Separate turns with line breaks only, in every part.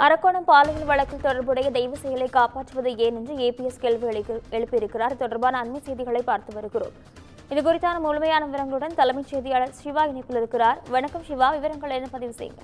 அரக்கோணம் பாலியல் வழக்கில் தொடர்புடைய தெய்வ செயலை காப்பாற்றுவது ஏன் என்று ஏபிஎஸ் கேள்வி எழுப்பியிருக்கிறார். தொடர்பான அண்மை செய்திகளை பார்த்து வருகிறோம். இது குறித்தான முழுமையான விவரங்களுடன் தலைமைச் செய்தியாளர் சிவா இணைப்பில் இருக்கிறார். வணக்கம் சிவா, விவரங்கள் என்ன பதிவு செய்யுங்க.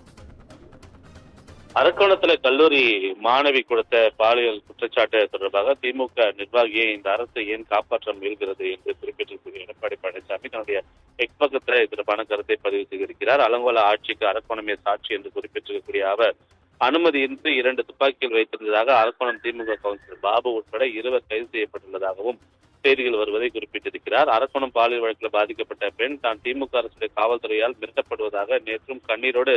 அரக்கோணத்துல கல்லூரி மாணவி கொடுத்த பாலியல் குற்றச்சாட்டு தொடர்பாக திமுக நிர்வாகியை இந்த அரசு ஏன் காப்பாற்ற முயல்கிறது என்று குறிப்பிட்டிருக்கிற எடப்பாடி பழனிசாமி தன்னுடைய எக்ஸ் பக்கத்துல தொடர்பான கருத்தை பதிவு செய்திருக்கிறார். அலங்கோல ஆட்சிக்கு அரக்கோணமே சாட்சி என்று குறிப்பிட்டிருக்கக்கூடிய அவர் அனுமதியின்றி 2 துப்பாக்கிகள் வைத்திருந்ததாக அரக்கோணம் திமுக கவுன்சிலர் பாபு உட்பட 20 கைது செய்யப்பட்டுள்ளதாகவும் செய்திகள் வருவதை குறிப்பிட்டிருக்கிறார். அரக்கோணம் பாலியல் வழக்கில் பாதிக்கப்பட்ட பெண் தான் திமுக அரசுடைய காவல்துறையால் மிரட்டப்படுவதாக நேற்றும் கண்ணீரோடு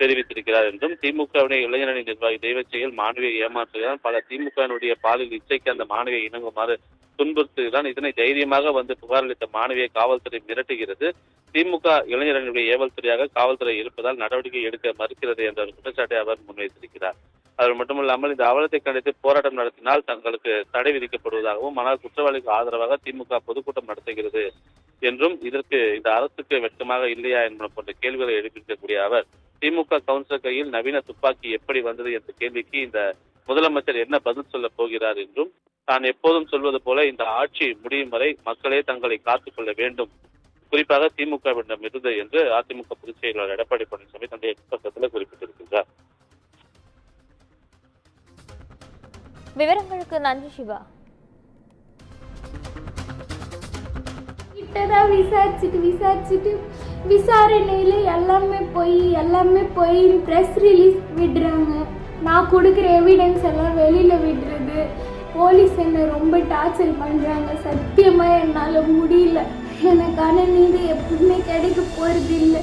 தெரிவித்திருக்கிறார் என்றும், திமுகவுடைய இளைஞரணி நிர்வாகி தெய்வச்செயல் மாணவியை ஏமாற்றுகிறார், பல திமுகவினுடைய பாலியல் இச்சைக்கு அந்த மாணவியை இணங்குமாறு துன்புறுத்துகிறான், இதனை தைரியமாக வந்து புகார் அளித்த மாணவியை காவல்துறை மிரட்டுகிறது, திமுக இளைஞரனுடைய ஏவல்துறையாக காவல்துறை இருப்பதால் நடவடிக்கை எடுக்க மறுக்கிறது என்ற குற்றச்சாட்டை அவர் முன்வைத்திருக்கிறார். அது மட்டுமல்லாமல் இந்த அவலத்தை கண்டித்து போராட்டம் நடத்தினால் தங்களுக்கு தடை விதிக்கப்படுவதாகவும், ஆனால் குற்றவாளிக்கு ஆதரவாக திமுக பொதுக்கூட்டம் நடத்துகிறது என்றும், இதற்கு இந்த அரசுக்கு வெட்கமாக இல்லையா என்பன போன்ற கேள்விகளை எழுப்பியிருக்கக்கூடிய அவர், திமுக கவுன்சிலர் கையில் நவீன துப்பாக்கி எப்படி வந்தது என்ற கேள்விக்கு இந்த முதலமைச்சர் என்ன பதில் சொல்ல போகிறார் என்றும், தான் எப்போதும் சொல்வது போல இந்த ஆட்சி முடியும் வரை மக்களே தங்களை காத்துக் கொள்ள வேண்டும், குறிப்பாக திமுகவிடம் இருந்து என்று அதிமுக பொதுச் செயலாளர் எடப்பாடி பழனிசாமி தன்னுடைய பக்கத்தில் குறிப்பிட்டிருக்கிறார்.
விவரங்களுக்கு நன்றி சிவா.
விசாரிச்சுட்டு விசாரணையில எல்லாமே போய் ப்ரெஸ் ரிலீஸ் விடுறாங்க. நான் கொடுக்குற எவிடன்ஸ் எல்லாம் வெளியில விடுறது, போலீஸ் என்ன ரொம்ப டார்ச்சர் பண்றாங்க. சத்தியமா என்னால முடியல. எனக்கான நீதி எப்பவுமே கிடைக்க போறது இல்லை.